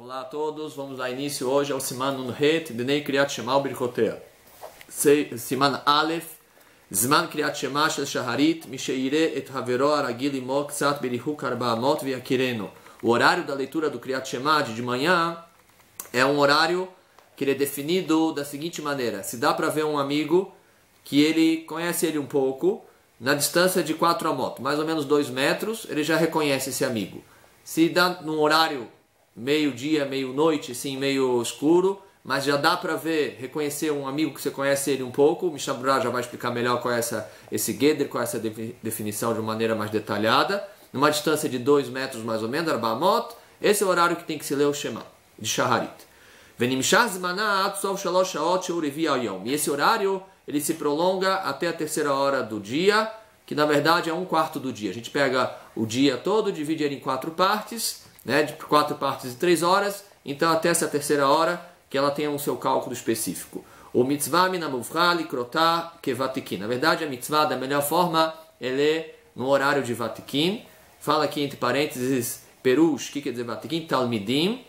Olá a todos, vamos dar início hoje ao Siman Nun Het, Dinei Kriyat Shema Birchotea. Siman Aleph, Zman Kriyat Shema Shel Shaharit, Misheire et Havero Aragil Imo Ksat Berihuk Arba Amot Viakireno. O horário da leitura do Kriyat Shema de manhã é um horário que ele é definido da seguinte maneira. Se dá para ver um amigo que ele conhece ele um pouco, na distância de 4 amot, mais ou menos 2 metros, ele já reconhece esse amigo. Se dá num horário meio-dia, meio-noite, assim, meio escuro, mas já dá para ver, reconhecer um amigo que você conhece ele um pouco. O Mishnah Berurah já vai explicar melhor qual é esse Geder, qual é essa definição de uma maneira mais detalhada. Numa distância de 2 metros mais ou menos, Arba Amot, esse é o horário que tem que se ler o Shema, de Shaharit. E esse horário, ele se prolonga até a 3ª hora do dia, que na verdade é 1/4 do dia. A gente pega o dia todo, divide ele em 4 partes, né, de 4 partes de 3 horas, então até essa 3ª hora, que ela tenha um seu cálculo específico. O mitzvah minamuvcha likrotah kevatikin. Na verdade, a mitzvah, da melhor forma, ela é no horário de vatikin. Fala aqui entre parênteses, perush, o que quer dizer vatikin? Talmidim,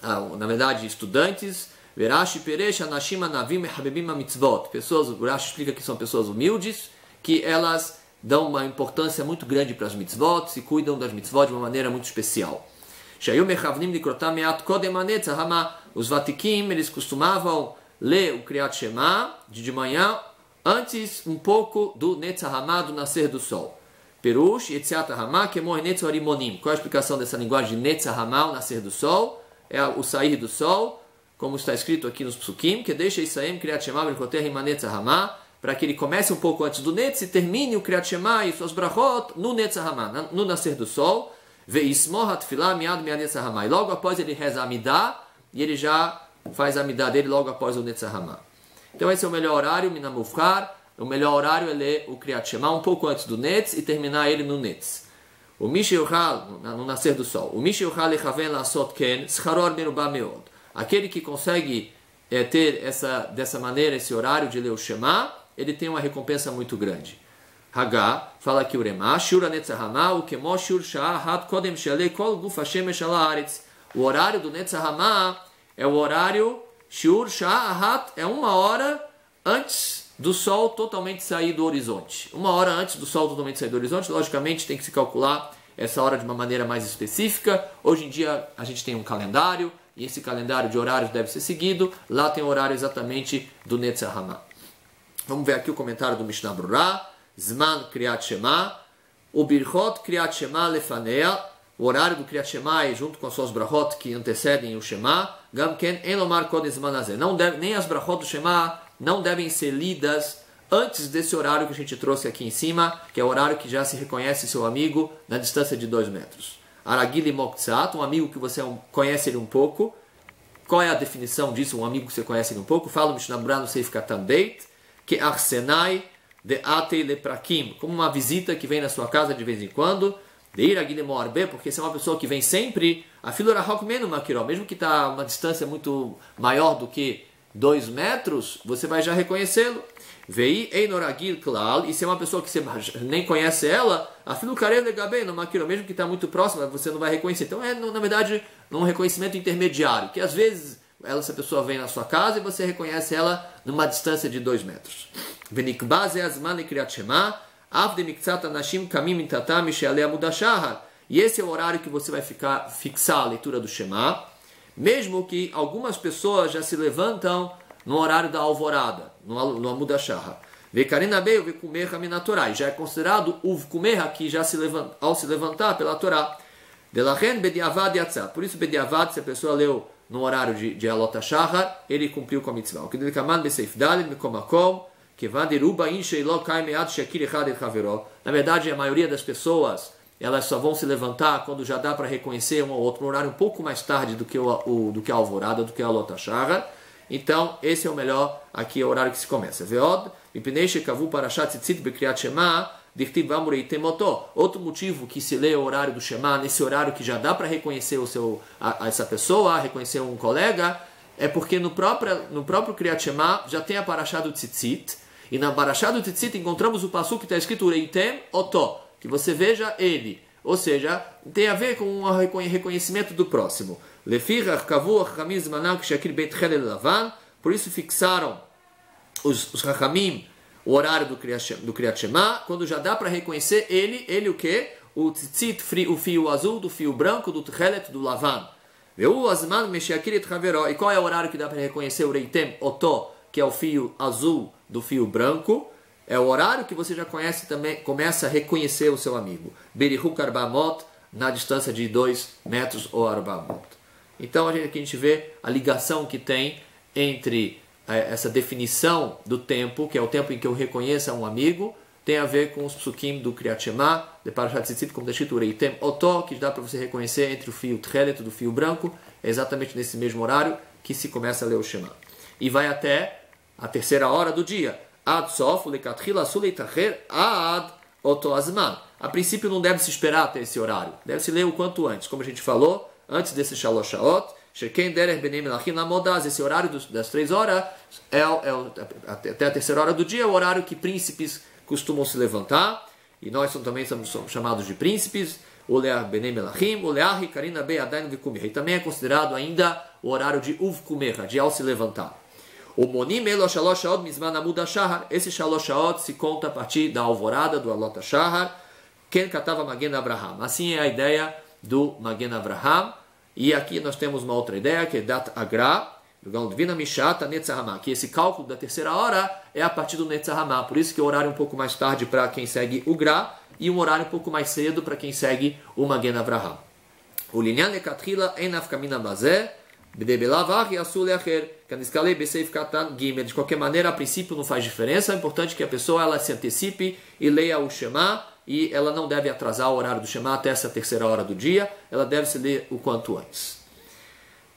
na verdade, estudantes. Verashi peresh anashim anavim mehabebim mitzvot. Pessoas, o Rashi explica que são pessoas humildes, que elas dão uma importância muito grande para as mitzvot, se cuidam das mitzvot de uma maneira muito especial. Os vatikim, eles costumavam ler o Kriyat Shema de manhã, antes um pouco do Netzah Hamah, do nascer do sol. Perush, Yetziat Hamah, Kemor Netzah Rimonim. Qual é a explicação dessa linguagem de Netzah Hamah, o nascer do sol? É o sair do sol, como está escrito aqui nos Psukim, que deixa Isaim Kriyat Shema B'Rikoter Hima Netzah Hamah, para que ele comece um pouco antes do Netz e termine o Kriyat Shema e suas brachot no Netzah Hamah, no nascer do sol. E logo após ele reza a Amidah, e ele já faz a Amidah dele logo após o Netzah Hamah. Então esse é o melhor horário, Minamufkar. O melhor horário é ler o Kriyat Shema um pouco antes do Netz e terminar ele no Netz. O Mishiyuchal, no nascer do sol. O Mishiyuchal lechaven lasot ken, scharor merubah meod. Aquele que consegue ter dessa maneira esse horário de ler o Shema, ele tem uma recompensa muito grande. Hagá, fala aqui o Remá, Shura Netzah Hamah, o Kemo Shur Sha'ahat Kodem Shalei Kol Guf Hashem Eshal Haaretz. O horário do Netzah Hamah é o horário Shur Sha'ahat, é 1 hora antes do sol totalmente sair do horizonte. 1 hora antes do sol totalmente sair do horizonte, logicamente tem que se calcular essa hora de uma maneira mais específica. Hoje em dia a gente tem um calendário, e esse calendário de horários deve ser seguido. Lá tem o horário exatamente do Netzah Hamah. Vamos ver aqui o comentário do Mishnah Berurah. Zman Kriyat Shema, o Birchot Kriyat Shema Lefanea, o horário do Kriyat Shema é junto com as suas brachot que antecedem o Shema. Gam Ken Enomar Kodem Zman Hazeh. Nem as brachot do Shema não devem ser lidas antes desse horário que a gente trouxe aqui em cima, que é o horário que já se reconhece seu amigo na distância de 2 metros. Aragili Moktsat, um amigo que você conhece ele um pouco. Qual é a definição disso, um amigo que você conhece ele um pouco? Fala o Mishnah Berurah no Seif Katan Beit, que Arsenai de Atei Leprakim, como uma visita que vem na sua casa de vez em quando, de ir a Guilherme, porque se é uma pessoa que vem sempre, a Filorahok Menu Makiró, mesmo que está a uma distância muito maior do que 2 metros, você vai já reconhecê-lo. Vei Einoragil Klal, e se é uma pessoa que você nem conhece ela, a Filukarei Legabei no Makiró, mesmo que está muito próxima, você não vai reconhecer. Então é, na verdade, um reconhecimento intermediário, que às vezes essa pessoa vem na sua casa e você reconhece ela numa distância de 2 metros. E esse é o horário que você vai fixar a leitura do Shema, mesmo que algumas pessoas já se levantam no horário da alvorada, no Amud Hashahar. Já é considerado o Kumer aqui ao se levantar pela Torá. Por isso, Bediavad, se a pessoa leu no horário de Alot HaShahar, ele cumpriu com a mitzvah. Na verdade, a maioria das pessoas, elas só vão se levantar quando já dá para reconhecer um ou outro, no horário um pouco mais tarde do que a alvorada, do que a Alot HaShahar. Então, esse é o melhor, aqui é o horário que se começa. Outro motivo que se lê o horário do Shema, nesse horário que já dá para reconhecer essa pessoa, reconhecer um colega, é porque no próprio Kriyat Shema já tem a Parashá do Tzitzit, e na Parashá do Tzitzit encontramos o passuco que está escrito Reitem Oto, que você veja ele. Ou seja, tem a ver com o reconhecimento do próximo. Por isso fixaram os Rachamim o horário do Kriyat Shema, quando já dá para reconhecer ele o quê? O tzitzit, o fio azul, do fio branco, do tchelet, do lavan. E qual é o horário que dá para reconhecer o reitem oto, que é o fio azul do fio branco? É o horário que você já conhece também, começa a reconhecer o seu amigo. Berihuk arbamot, na distância de 2 metros ou arbamot. Então aqui a gente vê a ligação que tem entre essa definição do tempo, que é o tempo em que eu reconheço um amigo, tem a ver com os psukim do Kriyat Shema, de Parashat Tzitzit, como está escrito o reitem oto, que dá para você reconhecer entre o fio tchelet do fio branco, é exatamente nesse mesmo horário que se começa a ler o Shema. E vai até a terceira hora do dia. Ad sof lekatchila suleitacher ad oto azman. A princípio não deve se esperar até esse horário, deve se ler o quanto antes, como a gente falou, antes desse shalosh shaot, sheken derer benem melachim lamodaz, esse horário das 3 horas, até a terceira hora do dia, é o horário que príncipes costumam se levantar, e nós também somos chamados de príncipes, olear benem melachim, olear karina be adain vikumer, e também é considerado ainda o horário de uvkumer, de ao se levantar. O monim elo shalosh shaot mizman amud hashahar, esse shalosh shaot se conta a partir da alvorada do alot hashahar, ken katava Magen Avraham. Assim é a ideia do Magen Avraham. E aqui nós temos uma outra ideia, que é Dat Agra, que esse cálculo da terceira hora é a partir do Netzahama. Por isso que o horário é um pouco mais tarde para quem segue o Gra e um horário um pouco mais cedo para quem segue o Magen Avraham. O linyan lekatrila enaf kamina bazeh, b'debelavach yasul leacher, kaniskalei beseif katan gimel. De qualquer maneira, a princípio não faz diferença. É importante que a pessoa ela se antecipe e leia o Shema. E ela não deve atrasar o horário do Shema até essa terceira hora do dia. Ela deve se ler o quanto antes.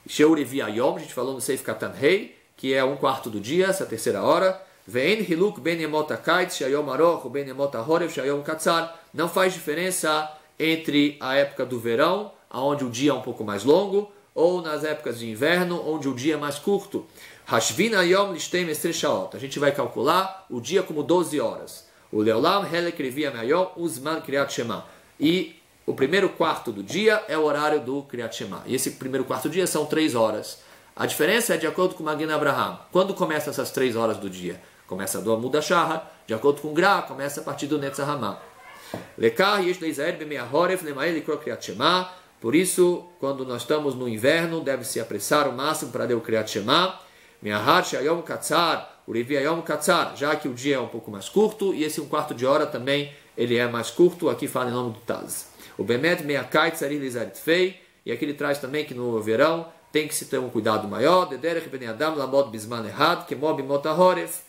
Sheurivi Ayom, a gente falou no Seif Katan Rei, que é 1/4 do dia, essa terceira hora. Ve'en hiluk ben yemot hakait, shayom aroch, ben yemot hahorev, shayom katzar. Não faz diferença entre a época do verão, onde o dia é um pouco mais longo, ou nas épocas de inverno, onde o dia é mais curto. Hashvin Ayom listem estre shaot. A gente vai calcular o dia como 12 horas. O Leolam Helek Revia Mayom Uzman Kriyat Shema. E o primeiro quarto do dia é o horário do Kriyat Shema. E esse primeiro quarto do dia são 3 horas. A diferença é de acordo com o Magen Avraham. Quando começa essas 3 horas do dia? Começa do Amud Hashahar. De acordo com o Gra, começa a partir do Netzahama. Lekar Yesh Leizaer Bemeahorev Lemael Likro Kriyat Shema. Por isso, quando nós estamos no inverno, deve se apressar o máximo para ler o Kriyat Shema. Meahar Shayom Katzar. Já que o dia é um pouco mais curto, e esse 1/4 de hora também ele é mais curto, aqui fala em nome do Taz. O Bemet Meakai Tsarir Lizarit Fei, e aqui ele traz também que no verão tem que se ter um cuidado maior. Dederech Ben Adam Lamod Bisman Errad, Kemob Motahoref,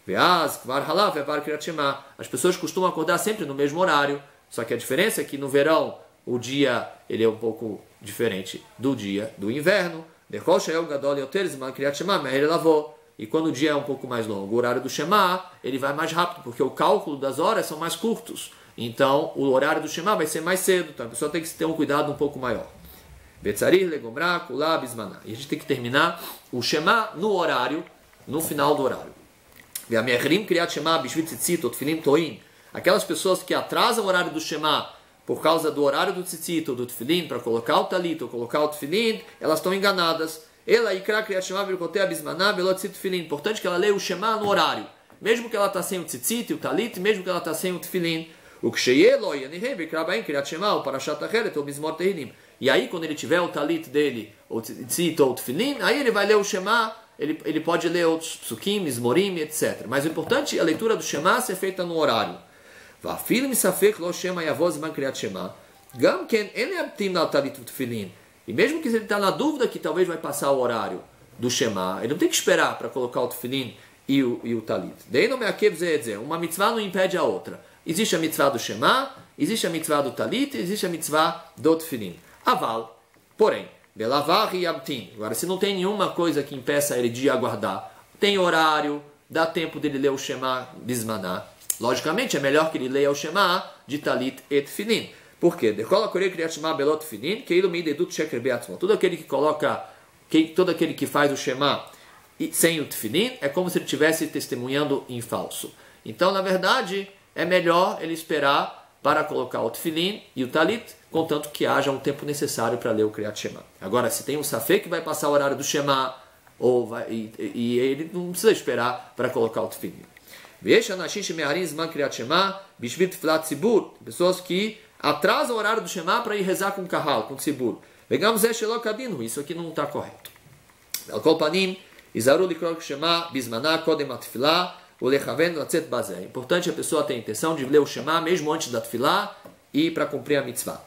Veaz, Kvar Halav, Evar Kriyat Shema. As pessoas costumam acordar sempre no mesmo horário, só que a diferença é que no verão o dia ele é um pouco diferente do dia do inverno. Dechol Shayom Gadol Yoter Zman Kriyat Shema, Meher Lavó. E quando o dia é um pouco mais longo, o horário do Shema, ele vai mais rápido, porque o cálculo das horas são mais curtos. Então, o horário do Shema vai ser mais cedo. Então, a pessoa tem que ter um cuidado um pouco maior. Betzarir, Legomra, Kulá, Bismaná. E a gente tem que terminar o Shema no horário, no final do horário. Aquelas pessoas que atrasam o horário do Shema por causa do horário do tzitzit ou do tefilin, para colocar o talit ou colocar o tefilin, elas estão enganadas. Ela ikra kriyat shema virkotea bismaná velot tzit tefilin. Importante que ela leia o Shema no horário, mesmo que ela está sem o tzitzit e o talit, mesmo que ela está sem o tefilin. O ksheyelo yanihei vikra bain kriyat shema ou parashat acheret ou mizmor tehilim. E aí quando ele tiver o talit dele, ou tzitzit ou tefilin, aí ele vai ler o Shema. Ele pode ler outros psukim, mizmorim, etc. Mas o importante é a leitura do Shema ser feita no horário. Vafil misafek lo shema yavoz man kriyat shema. Gam ken en yaptim na talit tefilin. E mesmo que ele está na dúvida que talvez vai passar o horário do Shema, ele não tem que esperar para colocar o tefilin e o talit. Daí não me dizer, uma mitzvah não impede a outra. Existe a mitzvah do Shema, existe a mitzvah do talit, existe a mitzvah do tefilin. Aval, porém, belavar e yamtim. Agora, se não tem nenhuma coisa que impeça ele de aguardar, tem horário, dá tempo dele ler o Shema bismaná. Logicamente, é melhor que ele leia o Shema de talit e tefilin. Por quê? Todo aquele que coloca, todo aquele que faz o Shema sem o tefilin, é como se ele estivesse testemunhando em falso. Então, na verdade, é melhor ele esperar para colocar o tefilim e o talit, contanto que haja um tempo necessário para ler o Kriyat Shema. Agora, se tem um safek que vai passar o horário do Shema, e ele não precisa esperar para colocar o tefilim. Pessoas que atrasam o horário do Shema para ir rezar com o kahal, com o tzibur. Pegamos isso aqui não está correto. É importante a pessoa ter a intenção de ler o Shema mesmo antes da tefilá e para cumprir a mitzvah.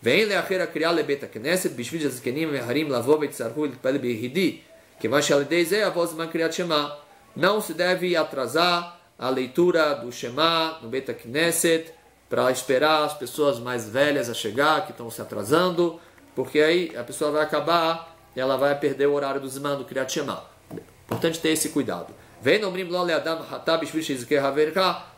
Vem leacher a criar lebeta knesset bishvil azkenim meharim lavo vetzarhu litpal behidi que vai shalidei a voz man criat Shema. Não se deve atrasar a leitura do Shema no Beta Knesset para esperar as pessoas mais velhas a chegar, que estão se atrasando, porque aí a pessoa vai acabar, ela vai perder o horário do Zman do Kriyat Shema. Importante ter esse cuidado.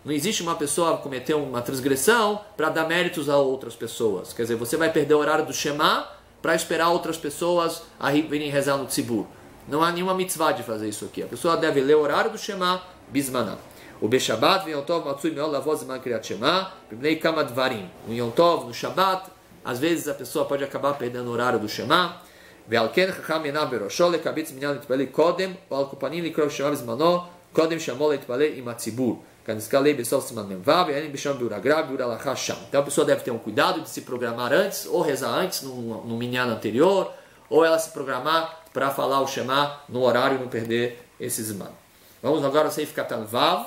Não existe uma pessoa cometer uma transgressão para dar méritos a outras pessoas. Quer dizer, você vai perder o horário do Shema para esperar outras pessoas a virem rezar no tzibur. Não há nenhuma mitzvah de fazer isso aqui. A pessoa deve ler o horário do Shema bismanah. O Beshabat, Yom Tov, Matsui Meol, Lavoz, Zman Kriyat Shema, Bibnei Kama Dvarim. No Yom Tov, no Shabbat, às vezes a pessoa pode acabar perdendo o horário do Shema. Ve'alken Chacham Yenav Berosho, Lekabitz Minyan Litpalei Kodem, Oal Kupanim Likrov Shema Bizmano, Kodem Shamol Litpalei Imatzibur. Kaniskalei Besov Siman Memvav, Enim Bisham Biuragra, Biuralacha Sham. Então a pessoa deve ter um cuidado de se programar antes, ou rezar antes, no Minyan anterior, ou ela se programar para falar o Shema no horário e não perder esse Zman. Vamos agora ao Seif Katan Vav.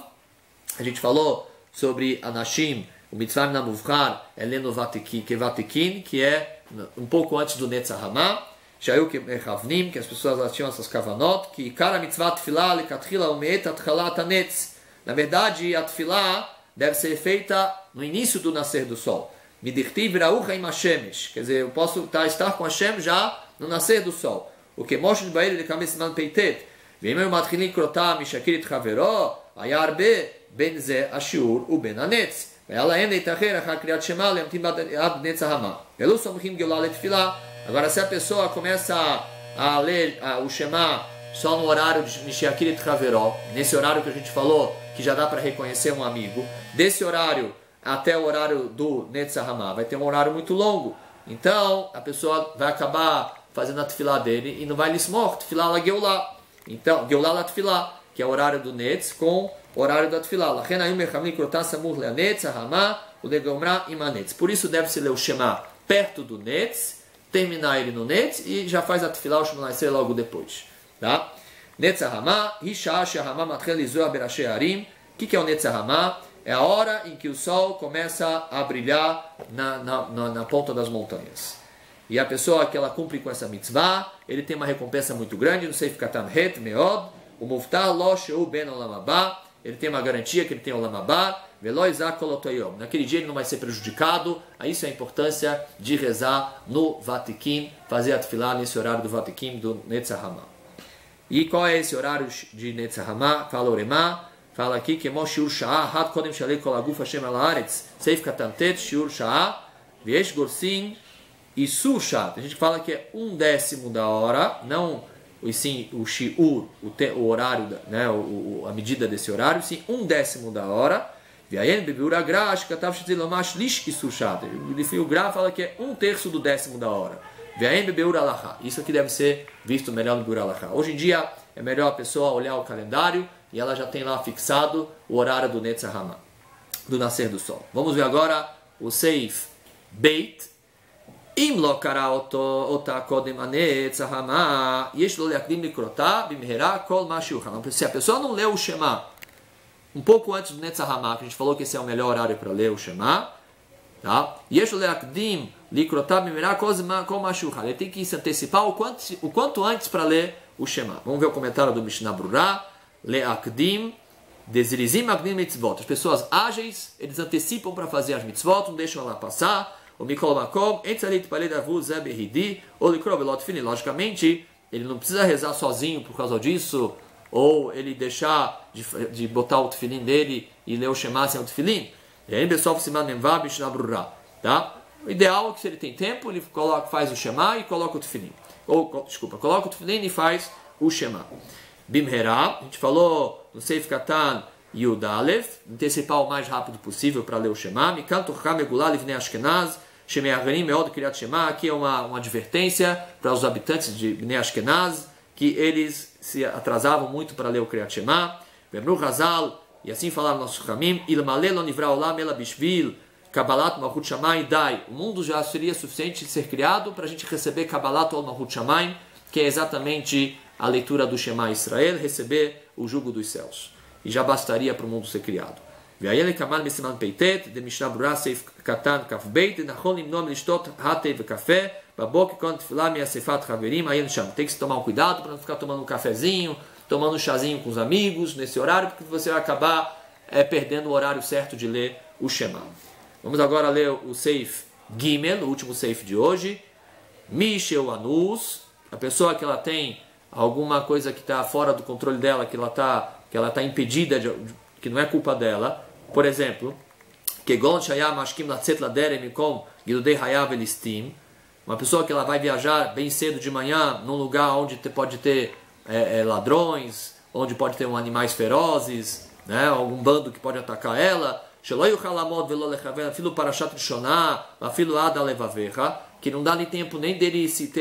A gente falou sobre Anashim, o Mitzvah Namuvchar, Eleno Vatikin, que é um pouco antes do Netzah Hamah, Shayu Kechavnim, que as pessoas tinham essas kavanot, que Kara Mitzvah Tfilah Lekatchila Umeet Atchalat Anetz. Na verdade, a Tfilah deve ser feita no início do nascer do sol. Midirtiv Raucha Im Hashemesh, quer dizer, eu posso estar com Hashem já no nascer do sol. O que mostra de Baile de Kamesiman Peitet, Vimeu Matchilim Krotam Mishakirit Havero, Ayarbe, Benze Ashur, o Benanetz. Ela ainda itacher a Kriyat Shema lemtim ad Netzah Hamah. Elu somchim geulah letfilah. Agora, se a pessoa começa a ler o Shema só no horário de Mishakirit Havero, nesse horário que a gente falou, que já dá para reconhecer um amigo, desse horário até o horário do Netzah Hamah, vai ter um horário muito longo. Então, a pessoa vai acabar fazendo a tefilá dele e não vai lismor, tefilá la geulah. Então, geulah la tefilá, que é o horário do Netz com o horário da tefilá. Por isso deve-se ler o Shema perto do Netz, terminar ele no Netz e já faz a tefilá, o Shema Nascer logo depois. Tá? Netzah Hamah, Hisha Shehamah Matchel Lizoa Berashei Harim. O que é o Netzah Hamah? É a hora em que o sol começa a brilhar na ponta das montanhas. E a pessoa que ela cumpre com essa mitzvah, ele tem uma recompensa muito grande, no Seif Katan Het Meod, o Muftar Lo Sheu Ben Olam Haba, ele tem uma garantia que ele tem Olam Haba, Velo Izak Kolotoyom. Naquele dia ele não vai ser prejudicado. Aí isso é a importância de rezar no Vatikim, fazer a tefilá nesse horário do Vatikim do Netzah Hamah. E qual é esse horário de Netzah Hamah? Fala o Remá, fala aqui que Mo Shiur Sha'ah, Had Kodem Shalei Kol Aguf Hashem Al Haaretz, Seif Katan Tet, Shiur Sha'ah, Viesh Gorsin, e Sushat, a gente fala que é 1/10 da hora, não sim o shiur, o horário, né, a medida desse horário, sim 1/10 da hora. O Gra fala que é 1/3 do 10º da hora. Isso aqui deve ser visto melhor no Biur Alachá. Hoje em dia é melhor a pessoa olhar o calendário e ela já tem lá fixado o horário do Netzah Hamah, do nascer do sol. Vamos ver agora o Seif Beit. Im lo kara ota kodem Netzah Hamah, yesh lo leakdim likrotah bimherá kol ma shiucham. Se a pessoa não leu o Shema um pouco antes do Netzah Hamah, que a gente falou que esse é o melhor horário para ler o Shema, tá? Yesh lo leakdim likrotah bimherá kol ma shiucham. Ele tem que se antecipar o quanto antes para ler o Shema. Vamos ver o comentário do Mishnah Brurah. Leakdim desrizim akdim mitzvot. As pessoas ágeis, eles antecipam para fazer as mitzvot, não deixam ela passar. O Mikol Makom, logicamente, ele não precisa rezar sozinho por causa disso, ou ele deixar de botar o tefilim dele e ler o Shema sem o tefilim. E aí, pessoal, tá? O ideal é que se ele tem tempo, ele faz o Shema e coloca o tefilim. Coloca o tefilim e faz o Shema. Bimherá, a gente falou no Seif Katan Yud Aleph, antecipar o mais rápido possível para ler o Shema. Mikan Torcham Megullah Livnei Ashkenaz, Shemei Agarim Meod Kriyat Shema. Aqui é uma advertência para os habitantes de Bnei Ashkenaz, que eles se atrasavam muito para ler o Kriyat Shema. Vemru Hazal, e assim falaram nossos Ramim, Ilmale lo nivra olam ela bishvil, Kabbalat Malchut Shamayim dai. O mundo já seria suficiente de ser criado para a gente receber Kabbalat ol Malchut Shamayim, que é exatamente a leitura do Shema Israel, receber o jugo dos céus. E já bastaria para o mundo ser criado. Ve'ayele kamal mesiman peitet, de Mishnah Brura seif katan kaf beit, nachol imnom lishtot hatei vekafé, babok kon tefillah miasefat haverim, aí chama. Tem que se tomar um cuidado para não ficar tomando um cafezinho, tomando um chazinho com os amigos nesse horário, porque você vai acabar perdendo o horário certo de ler o Shema. Vamos agora ler o Seif Gimel, o último Seif de hoje. Misheu Anus, a pessoa que ela tem alguma coisa que está fora do controle dela, que ela está impedida, que não é culpa dela. Por exemplo, uma pessoa que ela vai viajar bem cedo de manhã num lugar onde pode ter ladrões, onde pode ter animais ferozes, né, algum bando que pode atacar ela, que não dá nem tempo nem dele se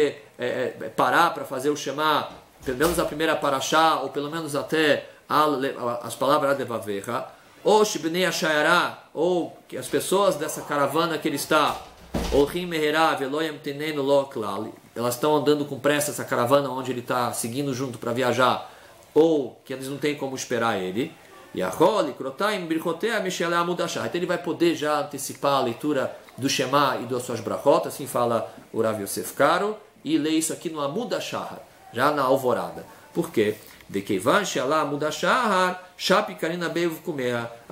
parar para fazer o Shema, pelo menos a primeira parashá, ou pelo menos até as palavras Levavecha, ou Shibnei Ashayara, ou que as pessoas dessa caravana que ele está, elas estão andando com pressa, essa caravana onde ele está seguindo junto para viajar, ou que eles não têm como esperar ele. Então ele vai poder já antecipar a leitura do Shema e das suas brachot, assim fala o Rav Yosef Karo, e ler isso aqui no Amud HaShahar, já na alvorada. Por quê? A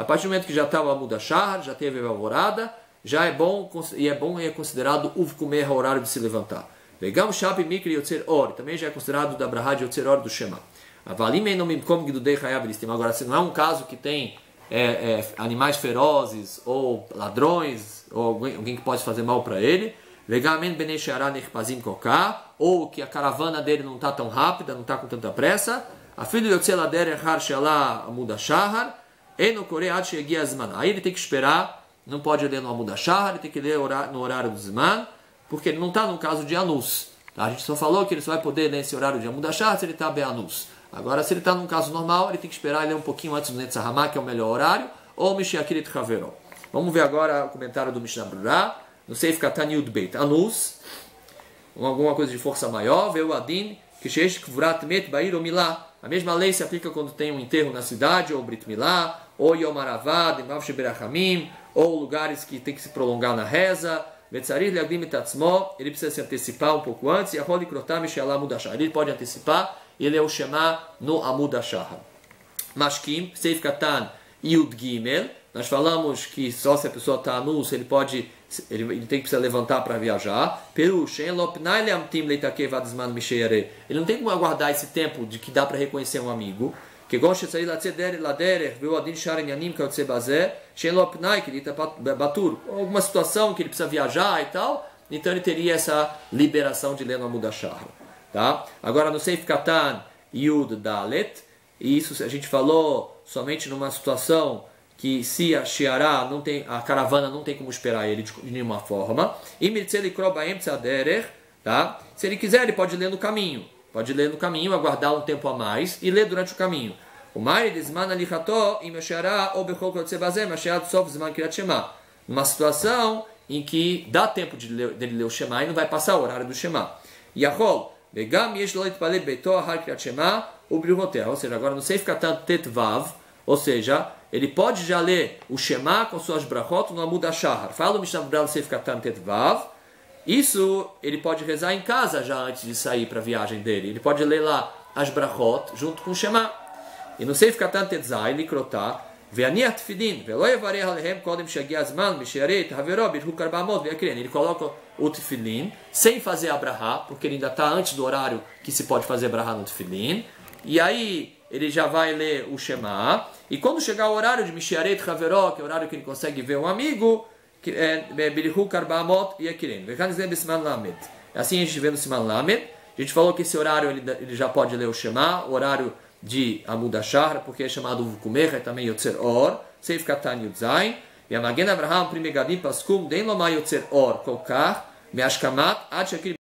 partir do momento que já está o Amud HaShahar, já teve a alvorada, já é bom e é considerado Uvkumer, o horário de se levantar. Também já é considerado da Brahá de Yotzer Or do Shema. Agora, se não é um caso que tem animais ferozes, ou ladrões, ou alguém que pode fazer mal para ele, ou que a caravana dele não está tão rápida, não está com tanta pressa, aí ele tem que esperar, não pode ler no Amud HaShahar, ele tem que ler no horário do Zman, porque ele não está no caso de Anus. A gente só falou que ele só vai poder ler nesse horário de Amud HaShahar se ele está bem Anus. Agora, se ele está num caso normal, ele tem que esperar ler um pouquinho antes do Netzah Hamah, que é o melhor horário, ou Mishiakirit Havero. Vamos ver agora o comentário do Mishnah Brura, no Seif Katan Yud Beit. Anus, alguma coisa de força maior, Veu Adin, Kishesh Kvurat Met Bair ou Milá. A mesma lei se aplica quando tem um enterro na cidade, ou Brit Milá, ou Yom Aravad, Mav Sheberachamim, ou lugares que tem que se prolongar na reza. Vetzarir Leagdim Tatzmo, ele precisa se antecipar um pouco antes, e a Roli Krotam Mishalah Mudashah. Ele pode antecipar, ele é o Shema no Amud HaShahar. Mashkim, Seif Katan Yud Gimel. Nós falamos que só se a pessoa está anus, ele tem que precisar levantar para viajar. Perush, ele não tem como aguardar esse tempo de que dá para reconhecer um amigo. Que gosta de sair alguma situação que ele precisa viajar e tal, então ele teria essa liberação de ler no Amud HaShahar. Tá? Agora no Seif Katan Yud Dalet, isso a gente falou somente numa situação que se a Shiará não tem, a caravana não tem como esperar ele de nenhuma forma. Tá? Se ele quiser, ele pode ler no caminho. Pode ler no caminho, aguardar um tempo a mais e ler durante o caminho. Numa situação em que dá tempo dele ler o Shema e não vai passar o horário do Shema. Ou seja, agora não sei ficar tanto tetvav, ou seja, ele pode já ler o Shema com suas brachot no Amud HaShahar. Fala o Mishnah Brura sei ficar tanto tetvav. Isso ele pode rezar em casa já antes de sair para a viagem dele. Ele pode ler lá as brachot junto com o Shema. E no Seif Katan Tetzai, Likrotá, Ve'aniat Tfilin, Ve'lo yavareh alehem kodem shegia azman, mishiaret, haveró, birhu karbamot, ve'akren. Ele coloca o Tfilin sem fazer a brahá, porque ele ainda está antes do horário que se pode fazer brahá no Tfilin. E aí ele já vai ler o Shema. E quando chegar o horário de mishiaret, haveró, que é o horário que ele consegue ver um amigo, birhu karbamot, ve'akren. Ve'kanizem b'siman lamed. Assim a gente vê no Siman Lamed. A gente falou que esse horário ele já pode ler o Shema, o horário de Amud Ashar, porque é chamado Vukumecha, também Yotzer Or, Seif Katan Yudzain, e a Magen Avraham, Primegadim Paskum, Den Loma Yotzer Or, Kokar, Meashkamat, Ad Shakir